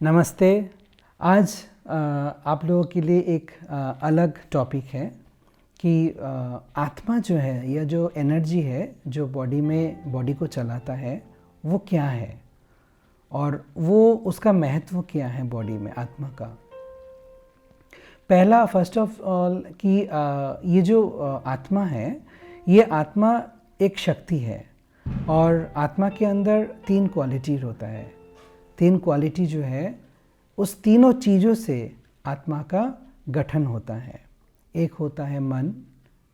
नमस्ते। आज आप लोगों के लिए एक अलग टॉपिक है कि आत्मा जो है या जो एनर्जी है जो बॉडी को चलाता है वो क्या है और वो उसका महत्व क्या है बॉडी में आत्मा का। पहला फर्स्ट ऑफ ऑल कि ये जो आत्मा है ये आत्मा एक शक्ति है और आत्मा के अंदर 3 क्वालिटी होता है। 3 क्वालिटी जो है उस तीनों चीज़ों से आत्मा का गठन होता है। एक होता है मन,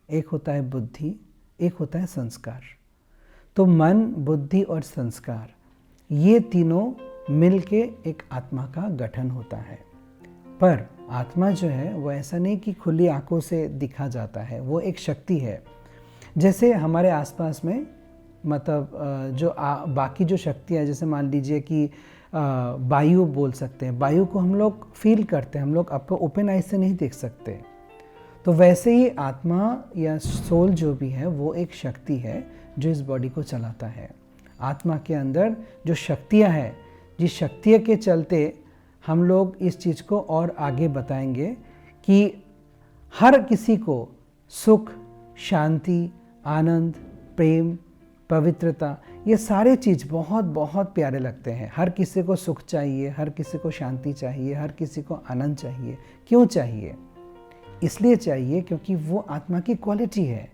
एक होता है बुद्धि, एक होता है संस्कार। तो मन, बुद्धि और संस्कार ये तीनों मिलके एक आत्मा का गठन होता है। पर आत्मा जो है वो ऐसा नहीं कि खुली आंखों से दिखा जाता है, वो एक शक्ति है। जैसे हमारे आसपास में मतलब जो बाकी जो शक्तियाँ, जैसे मान लीजिए कि वायु बोल सकते हैं, वायु को हम लोग फील करते हैं, हम लोग अपने ओपन आइज से नहीं देख सकते। तो वैसे ही आत्मा या सोल जो भी है वो एक शक्ति है जो इस बॉडी को चलाता है। आत्मा के अंदर जो शक्तियाँ हैं, जिस शक्तियों के चलते हम लोग इस चीज़ को और आगे बताएंगे कि हर किसी को सुख, शांति, आनंद, प्रेम, पवित्रता, ये सारे चीज़ बहुत बहुत प्यारे लगते हैं। हर किसी को सुख चाहिए, हर किसी को शांति चाहिए, हर किसी को आनंद चाहिए। क्यों चाहिए? इसलिए चाहिए क्योंकि वो आत्मा की क्वालिटी है।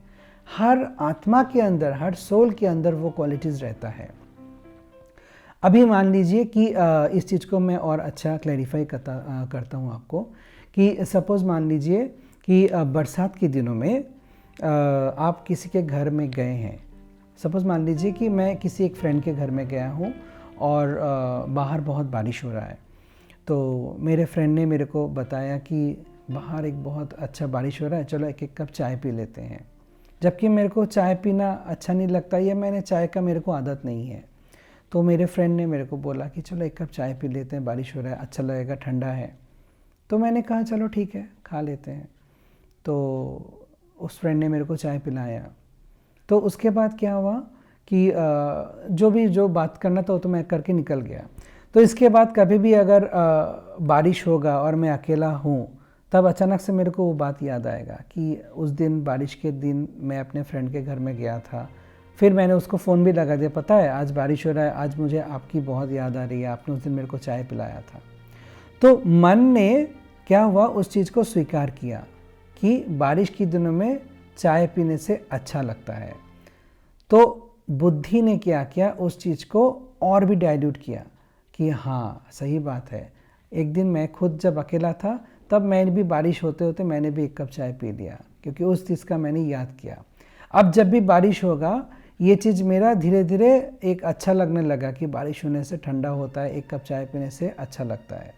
हर आत्मा के अंदर, हर सोल के अंदर वो क्वालिटीज़ रहता है। अभी मान लीजिए कि इस चीज़ को मैं और अच्छा क्लैरिफाई करता हूँ आपको कि सपोज़ मान लीजिए कि बरसात के दिनों में आप किसी के घर में गए हैं। सपोज़ मान लीजिए कि मैं किसी एक फ्रेंड के घर में गया हूँ और बाहर बहुत बारिश हो रहा है। तो मेरे फ्रेंड ने मेरे को बताया कि बाहर एक बहुत अच्छा बारिश हो रहा है, चलो एक कप चाय पी लेते हैं। जबकि मेरे को चाय पीना अच्छा नहीं लगता या मैंने चाय का मेरे को आदत नहीं है। तो मेरे फ्रेंड ने मेरे को बोला कि चलो एक कप चाय पी लेते हैं, बारिश हो रहा है, अच्छा लगेगा, ठंडा है। तो मैंने कहा चलो ठीक है, खा लेते हैं। तो उस फ्रेंड ने मेरे को चाय पिलाया। तो उसके बाद क्या हुआ कि जो बात करना था वो तो मैं करके निकल गया। तो इसके बाद कभी भी अगर बारिश होगा और मैं अकेला हूँ, तब अचानक से मेरे को वो बात याद आएगा कि उस दिन बारिश के दिन मैं अपने फ्रेंड के घर में गया था। फिर मैंने उसको फ़ोन भी लगा दिया, पता है आज बारिश हो रहा है, आज मुझे आपकी बहुत याद आ रही है, आपने उस दिन मेरे को चाय पिलाया था। तो मन ने क्या हुआ, उस चीज़ को स्वीकार किया कि बारिश के दिनों में चाय पीने से अच्छा लगता है। तो बुद्धि ने क्या किया, उस चीज़ को और भी डाइल्यूट किया कि हाँ सही बात है, एक दिन मैं खुद जब अकेला था तब मैंने भी बारिश होते होते मैंने भी एक कप चाय पी लिया, क्योंकि उस चीज़ का मैंने याद किया। अब जब भी बारिश होगा ये चीज़ मेरा धीरे धीरे एक अच्छा लगने लगा कि बारिश होने से ठंडा होता है, एक कप चाय पीने से अच्छा लगता है।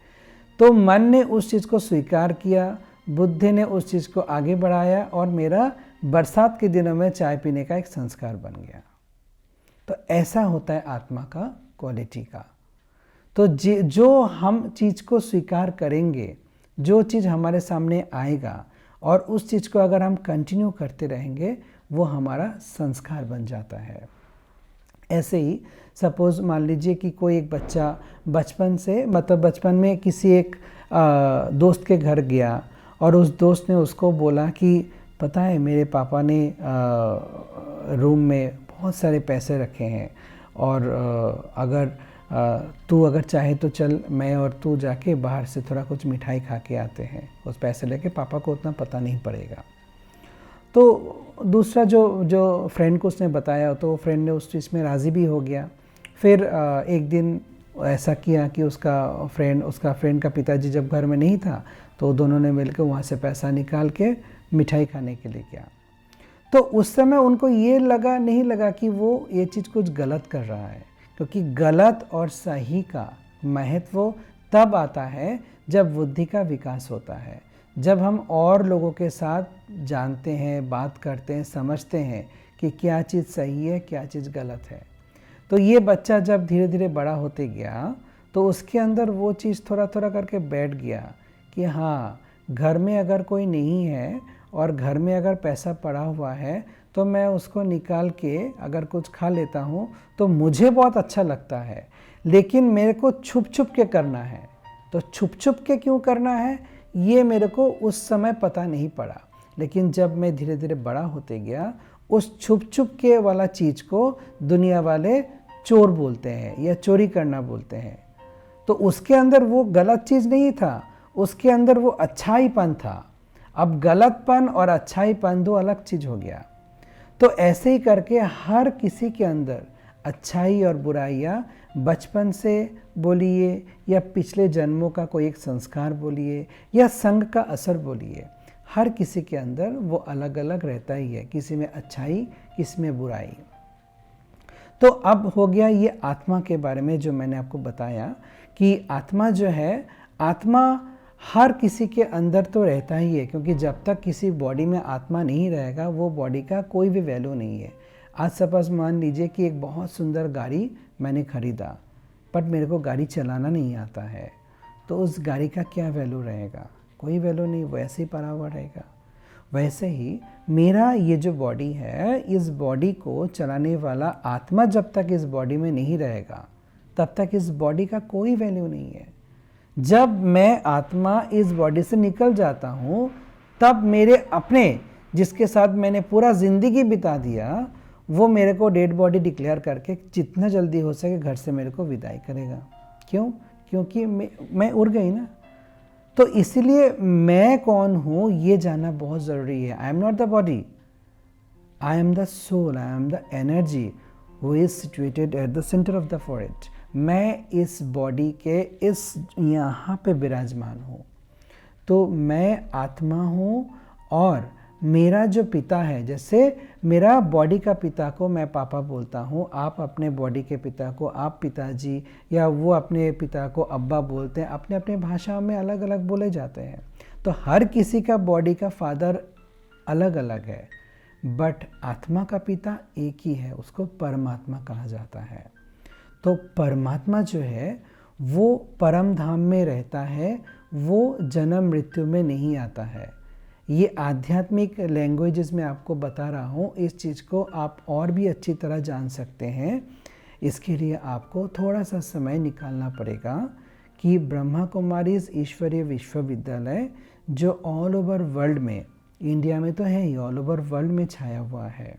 तो मन ने उस चीज़ को स्वीकार किया, बुद्धि ने उस चीज़ को आगे बढ़ाया और मेरा बरसात के दिनों में चाय पीने का एक संस्कार बन गया। तो ऐसा होता है आत्मा का क्वालिटी का। तो जो हम चीज़ को स्वीकार करेंगे, जो चीज़ हमारे सामने आएगा और उस चीज़ को अगर हम कंटिन्यू करते रहेंगे, वो हमारा संस्कार बन जाता है। ऐसे ही सपोज़ मान लीजिए कि कोई एक बच्चा बचपन में किसी एक दोस्त के घर गया और उस दोस्त ने उसको बोला कि पता है मेरे पापा ने रूम में बहुत सारे पैसे रखे हैं और तू अगर चाहे तो चल, मैं और तू जाके बाहर से थोड़ा कुछ मिठाई खा के आते हैं, उस पैसे लेके, पापा को उतना पता नहीं पड़ेगा। तो दूसरा जो फ्रेंड को उसने बताया तो फ्रेंड ने उस चीज़ में राज़ी भी हो गया। फिर एक दिन ऐसा किया कि उसका फ्रेंड का पिताजी जब घर में नहीं था तो दोनों ने मिलकर वहाँ से पैसा निकाल के मिठाई खाने के लिए गया। तो उस समय उनको ये नहीं लगा कि वो ये चीज़ कुछ गलत कर रहा है, क्योंकि गलत और सही का महत्व तब आता है जब बुद्धि का विकास होता है, जब हम और लोगों के साथ जानते हैं, बात करते हैं, समझते हैं कि क्या चीज़ सही है, क्या चीज़ गलत है। तो ये बच्चा जब धीरे धीरे बड़ा होते गया तो उसके अंदर वो चीज़ थोड़ा थोड़ा करके बैठ गया कि हाँ, घर में अगर कोई नहीं है और घर में अगर पैसा पड़ा हुआ है तो मैं उसको निकाल के अगर कुछ खा लेता हूँ तो मुझे बहुत अच्छा लगता है, लेकिन मेरे को छुप छुप के करना है। तो छुप छुप के क्यों करना है ये मेरे को उस समय पता नहीं पड़ा, लेकिन जब मैं धीरे धीरे बड़ा होते गया उस छुप छुप के वाला चीज़ को दुनिया वाले चोर बोलते हैं या चोरी करना बोलते हैं। तो उसके अंदर वो गलत चीज़ नहीं था, उसके अंदर वो अच्छाईपन था। अब गलतपन और अच्छाईपन दो अलग चीज़ हो गया। तो ऐसे ही करके हर किसी के अंदर अच्छाई और बुराइयाँ बचपन से बोलिए या पिछले जन्मों का कोई एक संस्कार बोलिए या संग का असर बोलिए, हर किसी के अंदर वो अलग अलग रहता ही है, किसी में अच्छाई किसी में बुराई। तो अब हो गया ये आत्मा के बारे में जो मैंने आपको बताया कि आत्मा जो है, आत्मा हर किसी के अंदर तो रहता ही है, क्योंकि जब तक किसी बॉडी में आत्मा नहीं रहेगा वो बॉडी का कोई भी वैल्यू नहीं है। आज सपोज मान लीजिए कि एक बहुत सुंदर गाड़ी मैंने ख़रीदा, बट मेरे को गाड़ी चलाना नहीं आता है, तो उस गाड़ी का क्या वैल्यू रहेगा? कोई वैल्यू नहीं, वैसे ही पड़ा हुआ रहेगा। वैसे ही मेरा ये जो बॉडी है, इस बॉडी को चलाने वाला आत्मा जब तक इस बॉडी में नहीं रहेगा तब तक इस बॉडी का कोई वैल्यू नहीं है। जब मैं आत्मा इस बॉडी से निकल जाता हूँ तब मेरे अपने जिसके साथ मैंने पूरा ज़िंदगी बिता दिया वो मेरे को डेड बॉडी डिक्लेयर करके जितना जल्दी हो सके घर से मेरे को विदाई करेगा। क्यों? क्योंकि मैं उड़ गई ना। तो इसलिए मैं कौन हूँ ये जानना बहुत ज़रूरी है। I am not the body, I am the soul, I am the energy who is situated at the centre of the forest. मैं इस बॉडी के इस यहाँ पे विराजमान हूँ। तो मैं आत्मा हूँ और मेरा जो पिता है, जैसे मेरा बॉडी का पिता को मैं पापा बोलता हूँ, आप अपने बॉडी के पिता को आप पिताजी, या वो अपने पिता को अब्बा बोलते हैं। अपने अपने भाषाओं में अलग अलग बोले जाते हैं। तो हर किसी का बॉडी का फादर अलग अलग है, बट आत्मा का पिता एक ही है, उसको परमात्मा कहा जाता है। तो परमात्मा जो है वो परम धाम में रहता है, वो जन्म मृत्यु में नहीं आता है। ये आध्यात्मिक लैंग्वेजेस में आपको बता रहा हूँ, इस चीज़ को आप और भी अच्छी तरह जान सकते हैं। इसके लिए आपको थोड़ा सा समय निकालना पड़ेगा कि ब्रह्मा कुमारीज ईश्वरीय विश्वविद्यालय जो ऑल ओवर वर्ल्ड में, इंडिया में तो है ही, ऑल ओवर वर्ल्ड में छाया हुआ है,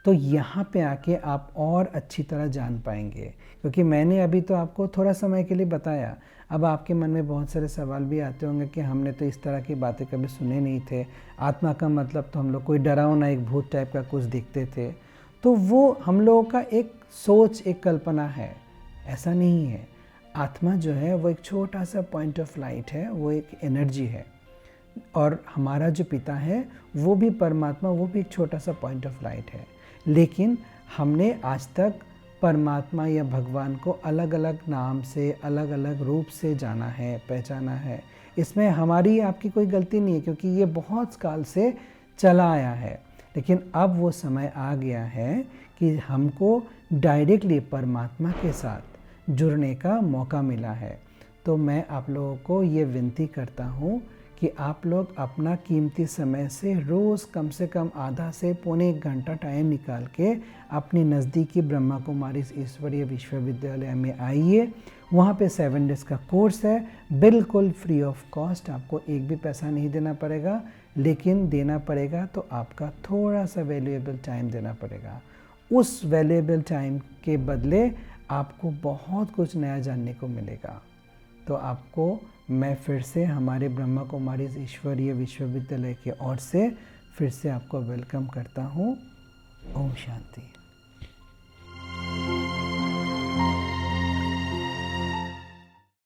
तो यहाँ पे आके आप और अच्छी तरह जान पाएंगे। क्योंकि मैंने अभी तो आपको थोड़ा समय के लिए बताया, अब आपके मन में बहुत सारे सवाल भी आते होंगे कि हमने तो इस तरह की बातें कभी सुने नहीं थे, आत्मा का मतलब तो हम लोग कोई डरावना एक भूत टाइप का कुछ दिखते थे। तो वो हम लोगों का एक सोच, एक कल्पना है, ऐसा नहीं है। आत्मा जो है वो एक छोटा सा पॉइंट ऑफ लाइट है, वो एक एनर्जी है। और हमारा जो पिता है वो भी परमात्मा, वो भी एक छोटा सा पॉइंट ऑफ लाइट है। लेकिन हमने आज तक परमात्मा या भगवान को अलग अलग नाम से, अलग अलग रूप से जाना है, पहचाना है। इसमें हमारी आपकी कोई गलती नहीं है, क्योंकि ये बहुत काल से चला आया है। लेकिन अब वो समय आ गया है कि हमको डायरेक्टली परमात्मा के साथ जुड़ने का मौका मिला है। तो मैं आप लोगों को ये विनती करता हूँ कि आप लोग अपना कीमती समय से रोज़ कम से कम आधा से पौने 1 घंटा टाइम निकाल के अपनी नज़दीकी ब्रह्मा कुमारीज ईश्वरीय विश्वविद्यालय में आइए। वहाँ पे 7 डेज़ का कोर्स है, बिल्कुल फ्री ऑफ कॉस्ट, आपको एक भी पैसा नहीं देना पड़ेगा। लेकिन देना पड़ेगा तो आपका थोड़ा सा वैल्यूएबल टाइम देना पड़ेगा। उस वैल्यूएबल टाइम के बदले आपको बहुत कुछ नया जानने को मिलेगा। तो आपको मैं फिर से हमारे ब्रह्मा कुमारीज ईश्वरीय विश्वविद्यालय की ओर से फिर से आपको वेलकम करता हूँ। ओम शांति।